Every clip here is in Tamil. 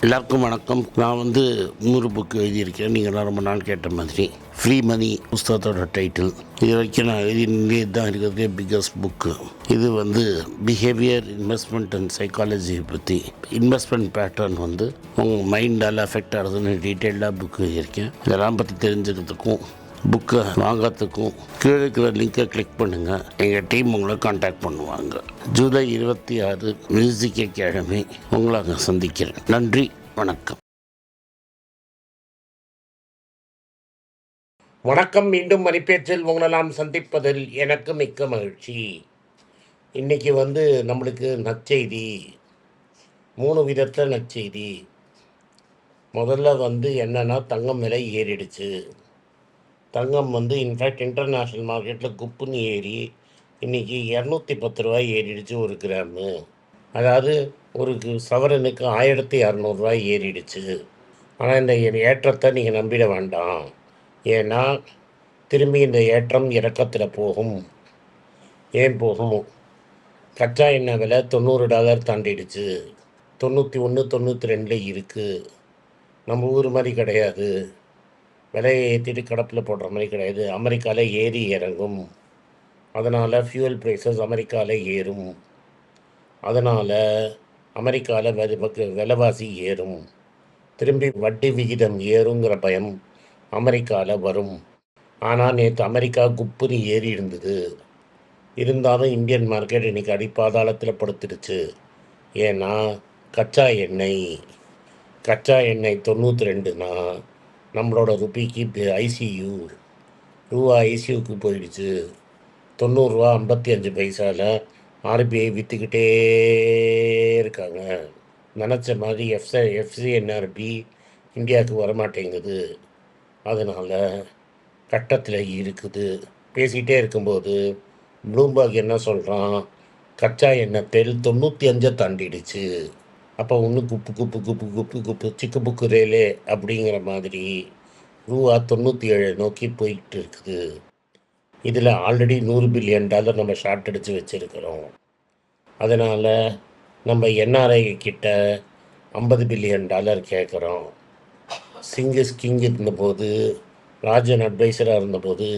எல்லாருக்கும் வணக்கம். நான் 100 புக்கு எழுதியிருக்கேன். நீங்கள்லாம் ரொம்ப நாள் கேட்ட மாதிரி. ஃப்ரீ மணி புஸ்தகத்தோட டைட்டில். இது வரைக்கும் நான் எழுதினே தான் இருக்கிறதே பிக்கஸ்ட் புக்கு. இது பிஹேவியர், இன்வெஸ்ட்மெண்ட் அண்ட் சைக்காலஜியை பற்றி, இன்வெஸ்ட்மெண்ட் பேட்டர்ன் உங்கள் மைண்டால் அஃபெக்ட் ஆகுதுன்னு டீட்டெயில்டாக புக்கு எழுதியிருக்கேன். இதெல்லாம் பற்றி தெரிஞ்சுக்கிறதுக்கும் புக்கை வாங்கிறதுக்கும் கீழே இருக்கிற லிங்கை கிளிக் பண்ணுங்கள். எங்கள் டீம் உங்களை காண்டாக்ட் பண்ணுவாங்க. ஜூலை 26 மியூசிக் அகாடமி உங்களை அங்கே சந்திக்கிறேன். நன்றி, வணக்கம். வணக்கம். மீண்டும் மணிப்பேச்சில் உங்களெல்லாம் சந்திப்பதில் எனக்கு மிக்க மகிழ்ச்சி. இன்றைக்கி நம்மளுக்கு நற்செய்தி, 3 விதத்தில் நற்செய்தி. முதல்ல என்னென்னா, தங்கம் விலை ஏறிடுச்சு. தங்கம் இன்ஃபேக்ட் இன்டர்நேஷ்னல் மார்க்கெட்டில் குப்புன்னு ஏறி இன்றைக்கி 210 ரூபாய் ஏறிடுச்சு ஒரு கிராமு. அதாவது ஒரு சவரனுக்கு 1200 ஏறிடுச்சு. ஆனால் இந்த ஏற்றத்தை நீங்கள் நம்பிட வேண்டாம். ஏன்னா திரும்பி இந்த ஏற்றம் இறக்கத்தில் போகும். ஏன் போகும்? கச்சா எண்ணெய் விலை $90 தாண்டிடுச்சு. 91, 92 இருக்குது. நம்ம ஊர் மாதிரி கிடையாது. விலையை ஏற்றிட்டு கடப்பில் போடுற மாதிரி கிடையாது. அமெரிக்காவில் ஏறி இறங்கும். அதனால் ஃபியூவல் ப்ரைஸஸ் அமெரிக்காவில் ஏறும். அதனால் அமெரிக்காவில் விலைவாசி ஏறும். திரும்பி வட்டி விகிதம் ஏறுங்கிற பயம் அமெரிக்காவில் வரும். ஆனால் நேற்று அமெரிக்கா குப்புன்னு ஏறி இருந்தது. இருந்தாலும் இந்தியன் மார்க்கெட் இன்றைக்கி அடிப்பாதாளத்தில் படுத்துடுச்சு. ஏன்னா கச்சா எண்ணெய் 92னா நம்மளோட ருபிக்கு ஐசியூ ரூபா ஐசியூக்கு போயிடுச்சு. 90 ரூபா 55 பைசாவில் ஆர்பிஐ விற்றுக்கிட்டே இருக்காங்க. நினச்ச மாதிரி எஃப்சிஎன்ஆர்பி இந்தியாவுக்கு வரமாட்டேங்குது. அதனால் கட்டத்தில் இருக்குது. பேசிகிட்டே இருக்கும்போது ப்ளூம்பர்க் என்ன சொல்கிறான்? கச்சா எண்ணெய் தெல் 95 தாண்டிடுச்சு. அப்போ ஒன்று குப்பு குப்பு குப்பு குப்பு குப்பு சிக்கு புக்கு ரேலே அப்படிங்கிற மாதிரி ரூபா 97 நோக்கி போயிட்டு இருக்குது. இதில் ஆல்ரெடி $100 பில்லியன் நம்ம ஷார்ட் அடித்து வச்சுருக்கிறோம். அதனால் நம்ம என்ஆர்ஐ கிட்ட $50 பில்லியன் கேட்குறோம். சிங்கிஸ் கிங் இருந்தபோது, ராஜன் அட்வைசராக இருந்தபோது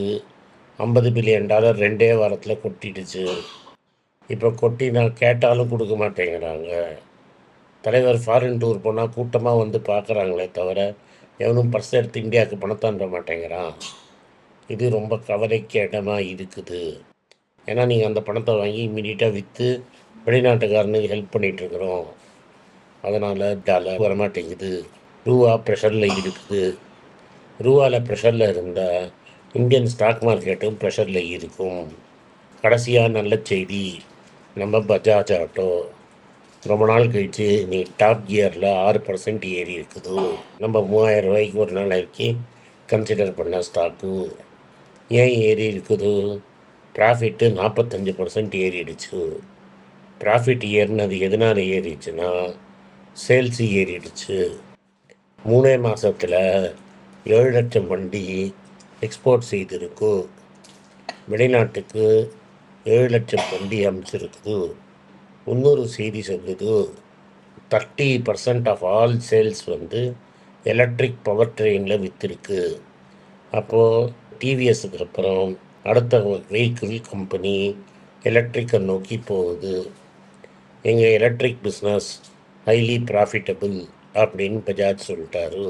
$50 பில்லியன் 2 வாரத்தில் கொட்டிடுச்சு. இப்போ கொட்டினா கேட்டாலும் கொடுக்க மாட்டேங்கிறாங்க. தலைவர் ஃபாரின் டூர் போனால் கூட்டமாக பார்க்குறாங்களே தவிர எவனும் பர்ஸ் எடுத்து இந்தியாவுக்கு பணத்தை அனுப்ப மாட்டேங்கிறான். இது ரொம்ப கவலைக்கு இடமா இருக்குது. ஏன்னா நீங்கள் அந்த பணத்தை வாங்கி இம்மிடியட்டாக விற்று வெளிநாட்டுக்காரனுக்கு ஹெல்ப் பண்ணிகிட்ருக்குறோம். அதனால் டாலர் வரமாட்டேங்குது. ரூபா ப்ரெஷரில் இருக்குது. ரூபாவில் ப்ரெஷரில் இருந்தால் இந்தியன் ஸ்டாக் மார்க்கெட்டும் ப்ரெஷரில் இருக்கும். கடைசியாக நல்ல செய்தி, நம்ம பஜாஜ் ஆட்டோ ரொம்ப நாள் கழித்து நீ டாப் கியரில் 6% ஏறி இருக்குது. நம்ம 3000 ரூபாய்க்கு ஒரு நாளைக்கு கன்சிடர் பண்ண ஸ்டாக்கு ஏன் ஏறி இருக்குது? ப்ராஃபிட்டு 45% ஏறிடுச்சு. ப்ராஃபிட் ஏறினது எதனால் ஏறிடுச்சுன்னா சேல்ஸ் ஏறிடுச்சு. 3 மாதத்தில் 7 லட்சம் வண்டி எக்ஸ்போர்ட் செய்திருக்கு. வெளிநாட்டுக்கு 7 லட்சம் வண்டி அமைச்சிருக்குது. இன்னொரு செய்தி சொல்லுது, 30% off all sales electric power ட்ரெயினில் விற்றுருக்கு. அப்போது டிவிஎஸ்க்கு அப்புறம் அடுத்த வெஹிக்கிள் கம்பெனி எலக்ட்ரிக்கை நோக்கி போகுது. எங்கள் எலக்ட்ரிக் பிஸ்னஸ் ஹைலி ப்ராஃபிட்டபிள் அப்படின்னு பஜாஜ் சொல்லிட்டாரு.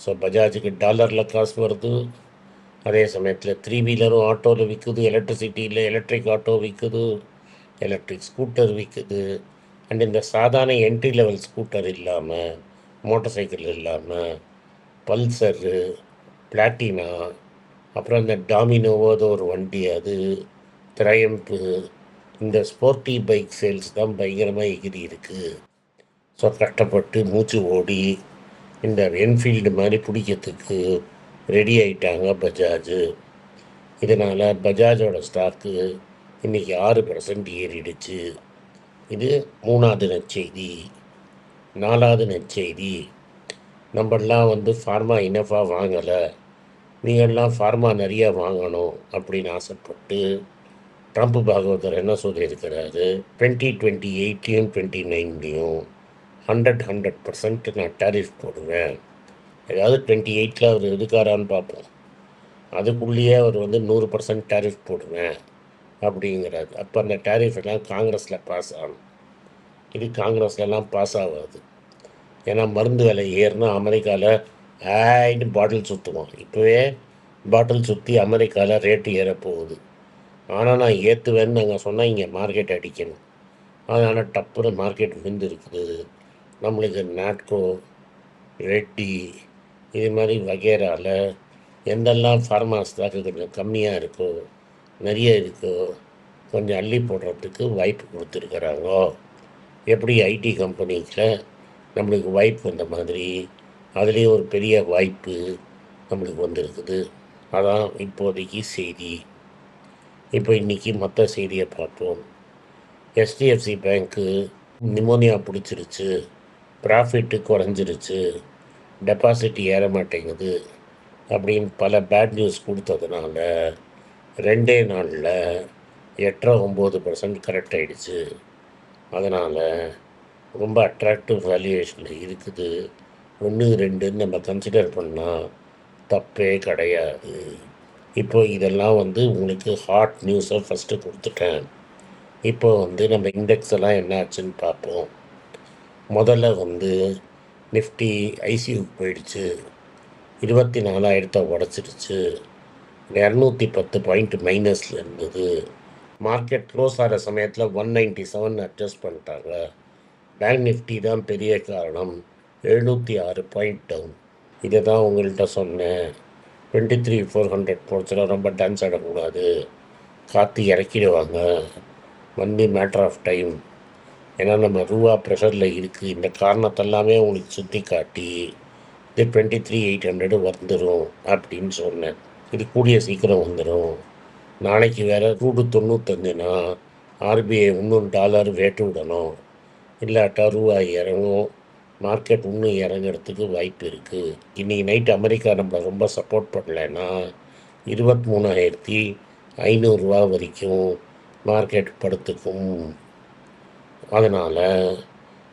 ஸோ பஜாஜுக்கு டாலரில் காசு வருது. அதே சமயத்தில் 3 வீலரும் ஆட்டோவில் விற்குது. எலக்ட்ரிசிட்டியில் எலக்ட்ரிக் ஆட்டோ விற்குது. எலக்ட்ரிக் ஸ்கூட்டர் விற்குது. அண்ட் இந்த சாதாரண என்ட்ரி லெவல் ஸ்கூட்டர் இல்லாமல், மோட்டர் சைக்கிள் இல்லாமல், பல்சரு, பிளாட்டினா, அப்புறம் இந்த டாமினோவோட ஒரு வண்டி, அது ட்ரையம்ப்பு, இந்த ஸ்போர்ட்டி பைக் சேல்ஸ் தான் பயங்கரமாக எகிரி இருக்குது. ஸோ கஷ்டப்பட்டு மூச்சு ஓடி இந்த என்ஃபீல்டு மாதிரி பிடிக்கிறதுக்கு ரெடி ஆகிட்டாங்க பஜாஜு. இதனால் பஜாஜோட ஸ்டாக்கு இன்றைக்கி 6% ஏறிடுச்சு. இது 3வது நற்செய்தி. 4வது நற்செய்தி, நம்மளாம் ஃபார்மா இனஃபாக வாங்கலை, நீங்கள்லாம் ஃபார்மா நிறையா வாங்கணும் அப்படின்னு ஆசைப்பட்டு ட்ரம்ப் பாகவதர் என்ன சொல்லியிருக்கிறாரு, 2028லையும் 2029லையும் 100% நான் டேரிஃப் போடுவேன். ஏதாவது 28ல் அவர் இருக்காரான்னு பார்ப்போம். அதுக்குள்ளேயே அவர் வந்து 100% டேரிஃப் போடுவேன் அப்படிங்கிறாரு. அப்போ அந்த டேரிஃப் எல்லாம் காங்கிரஸில் பாஸ் ஆகணும். இது காங்கிரஸ்லலாம் பாஸ் ஆகாது. ஏன்னா மருந்து விலை ஏறுனா அமெரிக்காவில் ஆயின்னு பாட்டில் சுற்றுவான். இப்போவே பாட்டில் சுற்றி அமெரிக்காவில் ரேட்டு ஏறப்போகுது. ஆனால் நான் ஏற்றுவேன்னு நாங்கள் சொன்னால் இங்கே மார்க்கெட் அடிக்கணும். அதனால் டப்புன்னு மார்க்கெட் விழுந்துருக்குது. நம்மளுக்கு நாட்கோ, ரெட்டி இது மாதிரி வகைராவில் எந்தெல்லாம் ஃபார்மா ஸ்டாக்கு கொஞ்சம் கம்மியாக இருக்கோ, நிறைய இருக்கோ, கொஞ்சம் அள்ளி போடுறதுக்கு வாய்ப்பு கொடுத்துருக்குறாங்கோ. எப்படி ஐடி கம்பெனிஸில் நம்மளுக்கு வாய்ப்பு வந்த மாதிரி அதுலேயும் ஒரு பெரிய வாய்ப்பு நம்மளுக்கு வந்திருக்குது. அதான் இப்போதைக்கு செய்தி. இப்போ இன்றைக்கி மற்ற செய்தியை பார்ப்போம். HDFC பேங்க்கு நிமோனியா பிடிச்சிருச்சு, ப்ராஃபிட்டு குறைஞ்சிருச்சு, டெபாசிட் ஏற மாட்டேங்குது அப்படின்னு பல பேட் நியூஸ் கொடுத்ததுனால 2 நாளில் 8-9% கரெக்ட் ஆகிடுச்சு. அதனால் ரொம்ப அட்ராக்டிவ் வேல்யூவேஷனில் இருக்குது. 1-2ன்னு நம்ம கன்சிடர் பண்ணால் தப்பே கிடையாது. இப்போ இதெல்லாம் வந்து உங்களுக்கு ஹாட் நியூஸை ஃபஸ்ட்டு கொடுத்துட்டேன். இப்போ வந்து நம்ம இண்டெக்ஸ் எல்லாம் என்ன ஆச்சுன்னு பார்ப்போம். முதல்ல வந்து நிஃப்டி ஐசியூக்கு போயிடுச்சு, 24,000 உடச்சிருச்சு, 210 பாயிண்ட் மைனஸில் இருந்தது. மார்க்கெட் க்ளோஸ் ஆகிற சமயத்தில் 197 அட்ஜஸ்ட் பண்ணிட்டாங்க. பேங்க் நிஃப்டி தான் பெரிய காரணம், 706 பாயிண்ட் டவுன். இதை தான் உங்கள்கிட்ட சொன்னேன். 23,400 போச்சுன்னா ரொம்ப டான்ஸ் ஆடக்கூடாது, காற்று இறக்கிடுவாங்க, வந்து மேட்ரு ஆஃப் டைம். ஏன்னா நம்ம ரூபா ப்ரெஷரில் இருக்குது. இந்த காரணத்தெல்லாமே உங்களுக்கு சுற்றி காட்டி இது 23,800 வந்துடும் அப்படின்னு சொன்னேன். இது கூடிய சீக்கிரம் வந்துடும். நாளைக்கு வேறு ரூபு 95னா RBI இன்னும் டாலர் ரேட்டு விடணும், இல்லாட்டா ரூபாய் இறங்கும். மார்க்கெட் இன்னும் இறங்கிறதுக்கு வாய்ப்பு இருக்குது. இன்றைக்கி நைட் அமெரிக்கா நம்மளை ரொம்ப சப்போர்ட் பண்ணலைன்னா 23,500 வரைக்கும் மார்க்கெட் படுத்துக்கும். அதனால்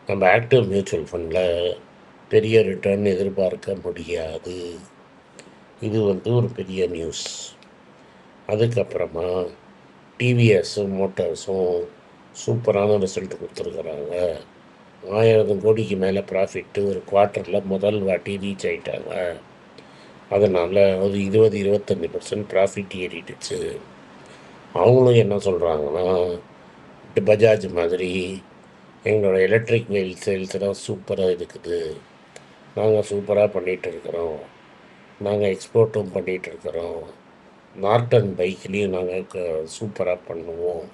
நம்ம ஆக்டிவ் மியூச்சுவல் ஃபண்டில் பெரிய ரிட்டர்ன் எதிர்பார்க்க முடியாது. இது வந்து ஒரு பெரிய நியூஸ். அதுக்கப்புறமா டிவிஎஸும் மோட்டார்ஸும் சூப்பரான ரிசல்ட் கொடுத்துருக்குறாங்க. 1000 கோடிக்கு மேலே ப்ராஃபிட்டு ஒரு குவார்ட்டரில் முதல் வாட்டி ரீச் ஆகிட்டாங்க. அதனால் ஒரு 20-25% ப்ராஃபிட் ஏறிடுச்சு. அவங்களும் என்ன சொல்கிறாங்கன்னா, பஜாஜ் மாதிரி எங்களோட எலக்ட்ரிக் வெஹிக்கிள் சேல்ஸ் எல்லாம் சூப்பராக இருக்குது, நாங்கள் சூப்பராக பண்ணிகிட்ருக்குறோம், நாங்கள் எக்ஸ்போர்ட்டும் பண்ணிகிட்ருக்குறோம், நார்டன் பைக்லேயும் நாங்கள் சூப்பராக பண்ணுவோம்,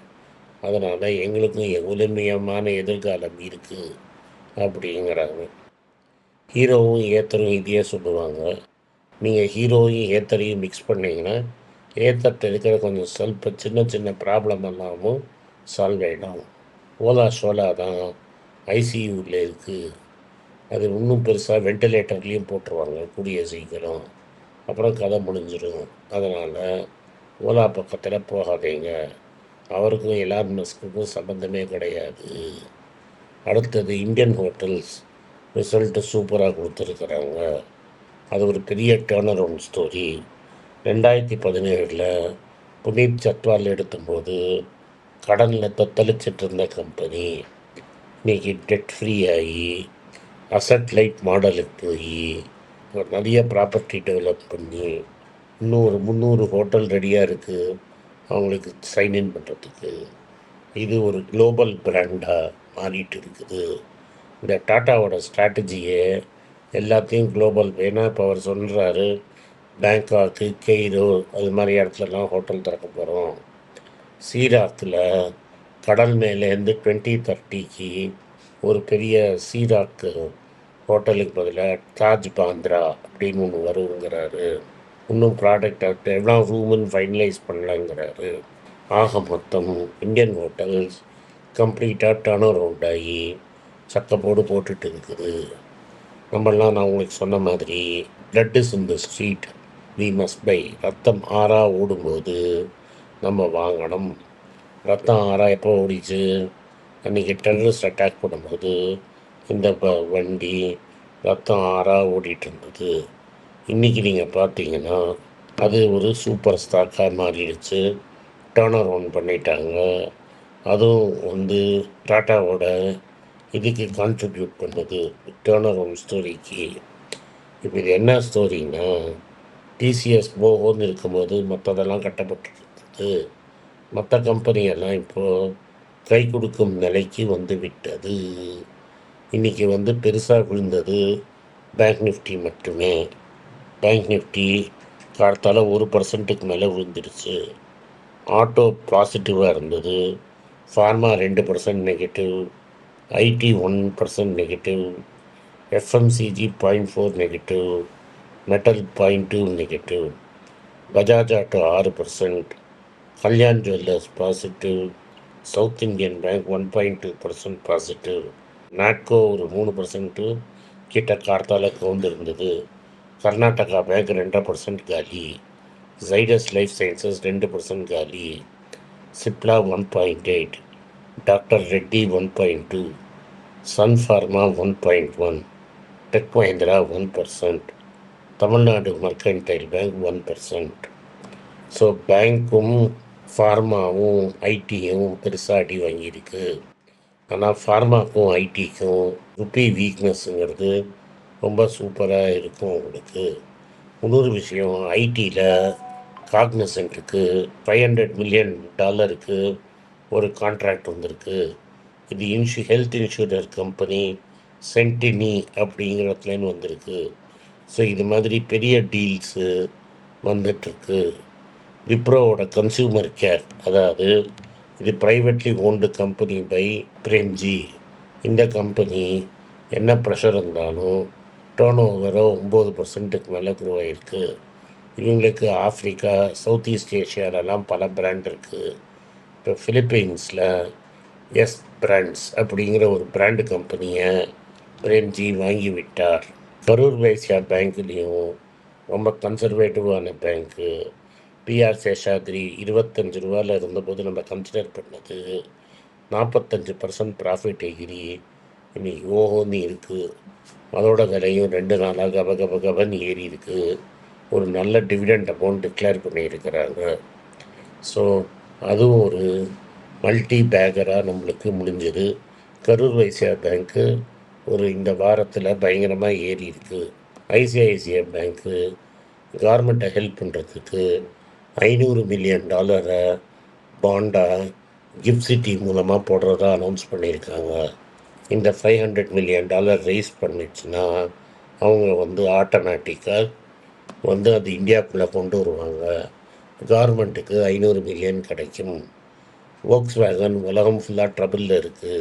அதனால் எங்களுக்கும் ஒளிமயமான எதிர்காலம் இருக்குது அப்படிங்கிறாங்க. ஹீரோவும் ஏத்தரும் இதையே சொல்லுவாங்க. நீங்கள் ஹீரோவையும் ஏத்தரையும் மிக்ஸ் பண்ணிங்கன்னா ஏத்தர்கிட்ட இருக்கிற கொஞ்சம் சின்ன சின்ன ப்ராப்ளம் எல்லாமும் சால்வ் ஆகிடும். ஓலா ஷோலா தான் ஐசியூவில் இருக்குது. அது இன்னும் பெருசாக வெண்டிலேட்டர்லேயும் போட்டுருவாங்க கூடிய சீக்கிரம். அப்புறம் கதை முடிஞ்சிடும். அதனால் ஓலா பக்கத்தில் போகாதீங்க. அவருக்கும் எலான் மஸ்க்குக்கும் சம்மந்தமே கிடையாது. அடுத்தது இந்தியன் ஹோட்டல்ஸ் ரிசல்ட்டு சூப்பராக கொடுத்துருக்குறாங்க. அது ஒரு பெரிய டேர்ன் அரவுண்ட் ஸ்டோரி. 2017 புனீத் சத்வால் எடுக்கும்போது கடனில் தத்தளிச்சிட்டு இருந்த கம்பெனி இன்றைக்கி டெட் ஃப்ரீ ஆகி அசட் லைட் மாடலுக்கு போய் நிறைய ப்ராப்பர்ட்டி டெவலப் பண்ணி இன்னும் ஒரு 300 ஹோட்டல் ரெடியாக இருக்குது அவங்களுக்கு சைன்இன் பண்ணுறதுக்கு. இது ஒரு குளோபல் பிராண்டாக மாறிட்டு இருக்குது. இந்த டாட்டாவோட ஸ்ட்ராட்டஜியே எல்லாத்தையும் குளோபல். ஏன்னா இப்போ அவர் சொல்கிறாரு பேங்காக்கு, கெய்ரோ அது மாதிரி இடத்துலலாம் ஹோட்டல் திறக்க போகிறோம். சீராக்கில் கடல் மேலேருந்து 2030 ஒரு பெரிய சீராக்கு ஹோட்டலுக்கு பதிலாக தாஜ் பாந்திரா அப்படின்னு ஒன்று வருங்கிறாரு. இன்னும் ப்ராடக்ட் எவ்வளோ ரூமுன்னு ஃபைனலைஸ் பண்ணலாங்கிறாரு. ஆக மொத்தம் இந்தியன் ஹோட்டல்ஸ் கம்ப்ளீட்டாக டர்ன் அரவுண்ட் ஆகி சக்கப்போடு போட்டுட்டு இருக்குது. நம்மளாம் நான் உங்களுக்கு சொன்ன மாதிரி blood is in the street, we must buy. ரத்தம் ஆறாக ஓடும்போது நம்ம வாங்கணும். ரத்தம் ஆறாக எப்போ ஓடிச்சு? அன்றைக்கி டெரரிஸ்ட் அட்டாக் பண்ணும்போது இந்த வண்டி ரத்தம் ஆறாக ஓடிட்டு இருந்தது. இன்றைக்கி நீங்கள் பார்த்தீங்கன்னா அது ஒரு சூப்பர் ஸ்டாக்காக மாறிடுச்சு. டேர்ன் அரவுண்ட் பண்ணிட்டாங்க. அதுவும் வந்து டாட்டாவோட இதுக்கு கான்ட்ரிபியூட் பண்ணுது, டேர்ன் அரவுண்ட் ஸ்டோரிக்கு. இப்போ இது என்ன ஸ்டோரின்னா, டிசிஎஸ் போகோன்னு இருக்கும்போது மற்றதெல்லாம் கட்டப்பட்டுருக்குது. மற்ற கம்பெனியெல்லாம் இப்போது கை கொடுக்கும் நிலைக்கு வந்து விட்டது. இன்றைக்கி வந்து பெருசாக விழுந்தது பேங்க் நிஃப்டி மட்டுமே. பேங்க் நிஃப்டி காலத்தால் 1% மேலே விழுந்துருச்சு. ஆட்டோ பாசிட்டிவாக இருந்தது. Pharma 2% negative, IT 1% negative, FMCG 0.4 negative, metal 0.2 negative, Bajaj auto 6%, Kalyan jewellers positive, South Indian bank 1.2% positive, Natco ஒரு 3% கிட்ட கார்த்தால கவுந்திருந்தது. கர்நாடகா பேங்க் 2% காலி, ஜைடஸ் லைஃப் சயின்சஸ் 2% காலி, Cipla 1.8, doctor Reddy 1.2, Sun pharma 1.1, Tech Mahindra 1%, Tamil Nadu mercantile bank 1%. So பேங்க்கும் ஃபார்மாவும் ஐடியும் பெருசாக அடி வாங்கியிருக்கு. ஆனால் ஃபார்மாக்கும் ஐடிக்கும் ருப்பி வீக்னஸ்ங்கிறது ரொம்ப சூப்பராக இருக்கும் உங்களுக்கு. இன்னொரு விஷயம், ஐடியில் காக்னிசன்ட்டுக்கு $500 மில்லியன் ஒரு கான்ட்ராக்ட் வந்திருக்கு. இது ஹெல்த் இன்சூரர் கம்பெனி சென்டினி அப்படிங்கிறதுலேருந்து வந்திருக்கு. ஸோ இது மாதிரி பெரிய டீல்ஸு வந்துட்டுருக்கு. விப்ரோவோட கன்சியூமர் கேர், அதாவது இது privately owned company by Premji. இந்த கம்பெனி என்ன ப்ரெஷர் இருந்தாலும் டேர்ன் ஓவரோ 9% மேலே க்ரோ ஆகிருக்கு. இவங்களுக்கு ஆஃப்ரிக்கா, சவுத் ஈஸ்ட் ஏஷியாலெலாம் பல பிராண்ட் இருக்குது. இப்போ ஃபிலிப்பீன்ஸில் எஸ் பிராண்ட்ஸ் அப்படிங்கிற ஒரு பிராண்டு கம்பெனியை பிரேம்ஜி வாங்கி விட்டார். கரூர் வைஸ்யா பேங்க்லேயும் ரொம்ப கன்சர்வேட்டிவான பேங்க்கு. பிஆர் சேஷாத்ரி 25 ரூபாயில் இருந்தபோது நம்ம கன்சிடர் பண்ணது 45% ப்ராஃபிட் எகிரி இன்னைக்கு ஓஹோன்னு இருக்குது. அதோட விலையும் 2 நாளாக கபன்னு ஏறி இருக்குது. ஒரு நல்ல டிவிடெண்ட் அமௌண்ட் டிக்ளேர் பண்ணியிருக்கிறாங்க. ஸோ அதுவும் ஒரு மல்டி பேக்கராக நம்மளுக்கு முடிஞ்சது. கரூர் வைஸ்யா பேங்க்கு ஒரு இந்த வாரத்தில் பயங்கரமாக ஏறி இருக்குது. ஐசிஐசிஐ பேங்க்கு கவர்மெண்ட்டை ஹெல்ப் பண்ணுறதுக்கு $500 மில்லியன் பாண்டாக கிஃப்ட் சிட்டி மூலமாக போடுறதா அனௌன்ஸ் பண்ணியிருக்காங்க. இந்த $500 மில்லியன் ரைஸ் பண்ணிடுச்சுன்னா அவங்க வந்து ஆட்டோமேட்டிக்காக வந்து அது இந்தியாவுக்குள்ளே கொண்டு வருவாங்க. கவர்மெண்ட்டுக்கு $500 மில்லியன் கிடைக்கும். வோக்ஸ்வேகன் உலகம் ஃபுல்லாக ட்ரபிளில் இருக்குது.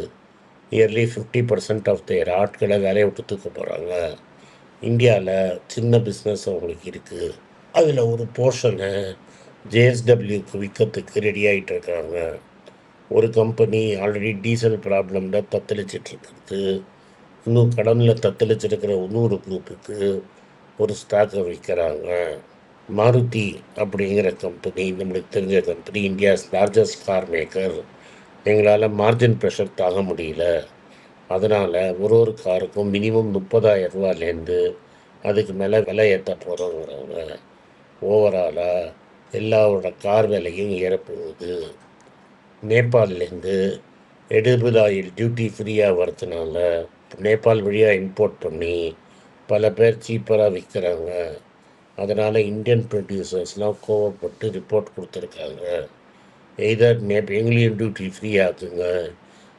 நியர்லி 50% ஆஃப் தேர் ஆட்களை வேலையை விட்டு தூக்க போகிறாங்க. இந்தியாவில் சின்ன பிஸ்னஸ் அவங்களுக்கு இருக்குது. அதில் ஒரு போர்ஷனை ஜேஎஸ்டபிள்யூக்கு விற்கிறதுக்கு ரெடி ஆகிட்டு இருக்காங்க. ஒரு கம்பெனி ஆல்ரெடி டீசல் ப்ராப்ளமில் தத்தளிச்சிட்ருக்கிறது. இன்னும் கடனில் தத்தளிச்சிருக்கிற இன்னொரு குரூப்புக்கு ஒரு ஸ்டாக்கை விற்கிறாங்க. மாருதி அப்படிங்கிற கம்பெனி நம்மளுக்கு தெரிஞ்ச company, India's largest car maker. எங்களால் மார்ஜின் ப்ரெஷர் தாங்க முடியல, அதனால் ஒரு காருக்கும் மினிமம் 30,000 ரூபாயிலேருந்து அதுக்கு மேலே விலை ஏற்ற போகிறோங்கிறாங்க. ஓவராலாக எல்லாரோட கார் விலையும் ஏறப்போகுது. நேபாள்லேருந்து எடிபிள் ஆயில் டியூட்டி ஃப்ரீயாக வரதுனால நேபாள் வழியாக இம்போர்ட் பண்ணி பல பேர் சீப்பராக விற்கிறாங்க. அதனால் இந்தியன் ப்ரொடியூசர்ஸ்லாம் கோவப்பட்டு ரிப்போர்ட் கொடுத்துருக்காங்க. எய்தர் எங்களையும் டியூட்டி ஃப்ரீ ஆக்குங்க,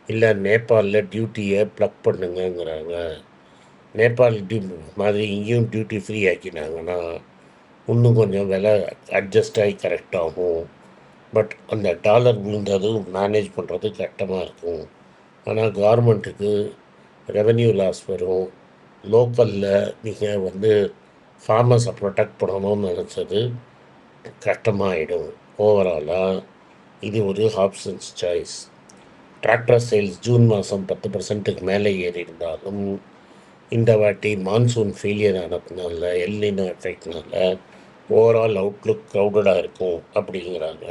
இல்லை நேபாளில் டியூட்டியை ப்ளக் பண்ணுங்கங்கிறாங்க. நேபாள் மாதிரி இங்கேயும் டியூட்டி ஃப்ரீ ஆக்கினாங்கன்னா இன்னும் கொஞ்சம் விலை அட்ஜஸ்ட் ஆகி கரெக்டாகும். பட் அந்த டாலர் விழுந்ததும் மேனேஜ் பண்ணுறது கஷ்டமாக இருக்கும். ஆனால் கவர்மெண்ட்டுக்கு ரெவென்யூ லாஸ் வரும். லோக்கலில் நீங்கள் வந்து ஃபார்மர்ஸை ப்ரொடெக்ட் பண்ணணும்னு நினச்சது கஷ்டமாகிடும். ஓவராலாக இது ஒரு options choice. Tractor sales June மாதம் 10%க்கு மேலே ஏறி இருந்தாலும் இந்த வாட்டி மான்சூன் ஃபெயிலியர் ஆனதுனால, எல்னினோ எஃபெக்ட்னால ஓவரால் அவுட்லுக் க்ரௌடடாக இருக்கும் அப்படிங்கிறாங்க.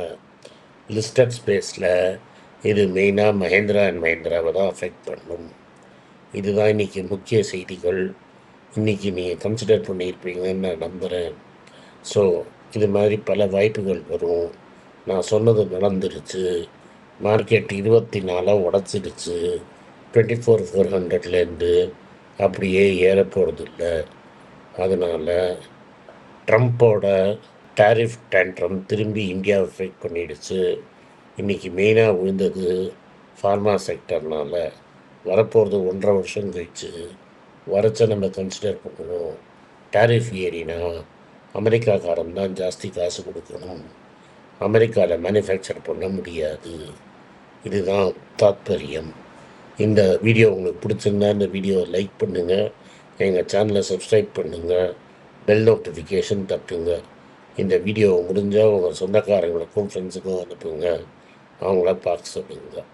லிஸ்டட் ஸ்பேஸில் இது மெயினாக மஹேந்திரா அண்ட் மஹேந்திராவை தான் அஃபெக்ட் பண்ணும். இதுதான் இன்றைக்கி முக்கிய செய்திகள். இன்றைக்கி நீங்கள் கன்சிடர் பண்ணியிருப்பீங்கன்னு நான் நம்புகிறேன். ஸோ இது மாதிரி பல வாய்ப்புகள் வரும். நான் சொன்னது நடந்துருச்சு. மார்க்கெட் 24 உடச்சிடுச்சு. 24,400லேருந்து அப்படியே ஏற போகிறதில்ல. அதனால் ட்ரம்ப்போட டாரிஃப் டேண்ட்ரம் திரும்பி இந்தியாவை ஃபைட் பண்ணிடுச்சு. இன்றைக்கி மெயினாக விழுந்தது ஃபார்மா செக்டர்னால். வரப்போகிறது 1.5 வருஷம் கழிச்சு வரச்ச நம்ம கன்சிடர் பண்ணணும். டாரிஃப் ஏறினா அமெரிக்காக்காரன் தான் ஜாஸ்தி காசு கொடுக்கணும். அமெரிக்காவில் மேனுஃபேக்சர் பண்ண முடியாது. இதுதான் தாத்பரியம். இந்த வீடியோ உங்களுக்கு பிடிச்சிருந்தா இந்த வீடியோவை லைக் பண்ணுங்கள், எங்கள் சேனலை சப்ஸ்கிரைப் பண்ணுங்கள், பெல் நோட்டிஃபிகேஷன் தட்டுங்க. இந்த வீடியோ முடிஞ்சால் உங்கள் சொந்தக்காரங்களுக்கும் ஃப்ரெண்ட்ஸுக்கும் அனுப்புங்க, அவங்கள பார்க்க சொல்லுங்கள்.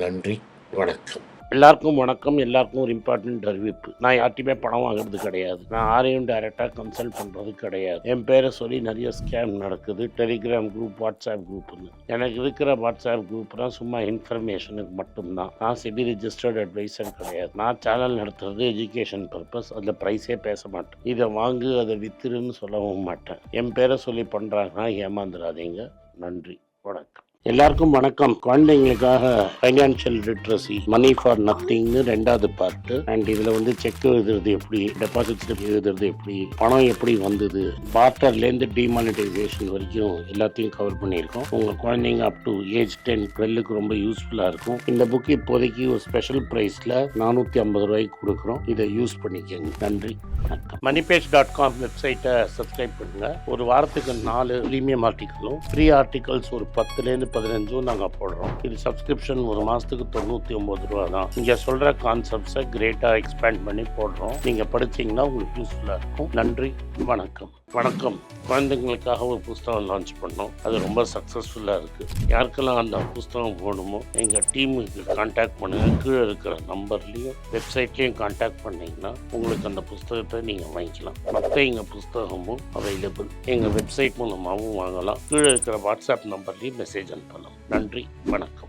நன்றி, வணக்கம். எல்லாருக்கும் வணக்கம். எல்லாருக்கும் ஒரு இம்பார்ட்டண்ட் அறிவிப்பு. நான் யார்ட்டையுமே பணம் வாங்குறது கிடையாது. நான் யாரையும் டைரெக்டாக கன்சல்ட் பண்ணுறது கிடையாது. என் பேரை சொல்லி நிறைய ஸ்கேம் நடக்குது. டெலிகிராம் குரூப், வாட்ஸ்அப் குரூப்னு. எனக்கு இருக்கிற வாட்ஸ்அப் குரூப்னால் சும்மா இன்ஃபர்மேஷனுக்கு மட்டும்தான். நான் செபி ரிஜிஸ்டர்ட் அட்வைசர் கிடையாது. நான் சேனல் நடத்துறது எஜுகேஷன் பர்பஸ். அதில் ப்ரைஸே பேச மாட்டேன். இதை வாங்கு அதை வித்துருன்னு சொல்லவும் மாட்டேன். என் பேரை சொல்லி பண்ணுறாங்கன்னா ஏமாந்துடாதீங்க. நன்றி, வணக்கம். எல்லாருக்கும் வணக்கம். குழந்தைங்களுக்காக ஃபைனான்ஷியல் லிட்ரஸி, மணி ஃபார் நத்திங்னு 2வது பார்ட்டு. அண்ட் இதில் வந்து செக் எழுதுறது எப்படி, டெபாசிட் ஸ்லிப் எழுதுறது எப்படி, பணம் எப்படி வந்தது, பார்ட்டர்லேருந்து டிமானிட்டைசேஷன் வரைக்கும் எல்லாத்தையும் கவர் பண்ணியிருக்கோம். உங்கள் குழந்தைங்க அப் டு ஏஜ் 10-12க்கு ரொம்ப யூஸ்ஃபுல்லாக இருக்கும். இந்த புக் இப்போதைக்கு ஒரு ஸ்பெஷல் ப்ரைஸில் 450 ரூபாய்க்கு கொடுக்குறோம். இதை யூஸ் பண்ணிக்கோங்க. நன்றி, வணக்கம். moneypage.com வெப்சைட்டை சப்ஸ்கிரைப் பண்ணுங்கள். ஒரு வாரத்துக்கு 4 ப்ரீமியம் ஆர்டிக்கலும் ஃப்ரீ ஆர்டிகல்ஸ் ஒரு 10லேருந்து 15 நாங்கள் போடுறோம். இது சப்ஸ்கிரிப்ஷன் ஒரு மாதத்துக்கு 99 ரூபா தான். இங்கே சொல்கிற கான்செப்ட்ஸை கிரேட்டாக எக்ஸ்பேண்ட் பண்ணி போடுறோம். நீங்கள் படித்தீங்கன்னா உங்களுக்கு யூஸ்ஃபுல்லாக இருக்கும். நன்றி, வணக்கம். வணக்கம். குழந்தைங்களுக்காக ஒரு புஸ்தகம் லான்ச் பண்ணோம். அது ரொம்ப சக்ஸஸ்ஃபுல்லாக இருக்குது. யாருக்கெல்லாம் அந்த புஸ்தகம் போகணுமோ எங்கள் டீமுக்கு கான்டாக்ட் பண்ணுங்கள். கீழே இருக்கிற நம்பர்லேயும் வெப்சைட்லேயும் கான்டாக்ட் பண்ணிங்கன்னா உங்களுக்கு அந்த புஸ்தகத்தை நீங்கள் வாங்கிக்கலாம். மற்ற எங்கள் புஸ்தகமும் அவைலபிள். எங்கள் வெப்சைட் மூலமாகவும் வாங்கலாம். கீழே இருக்கிற வாட்ஸ்அப் நம்பர்லேயும் மெசேஜ் அனுப்பலாம். நன்றி, வணக்கம்.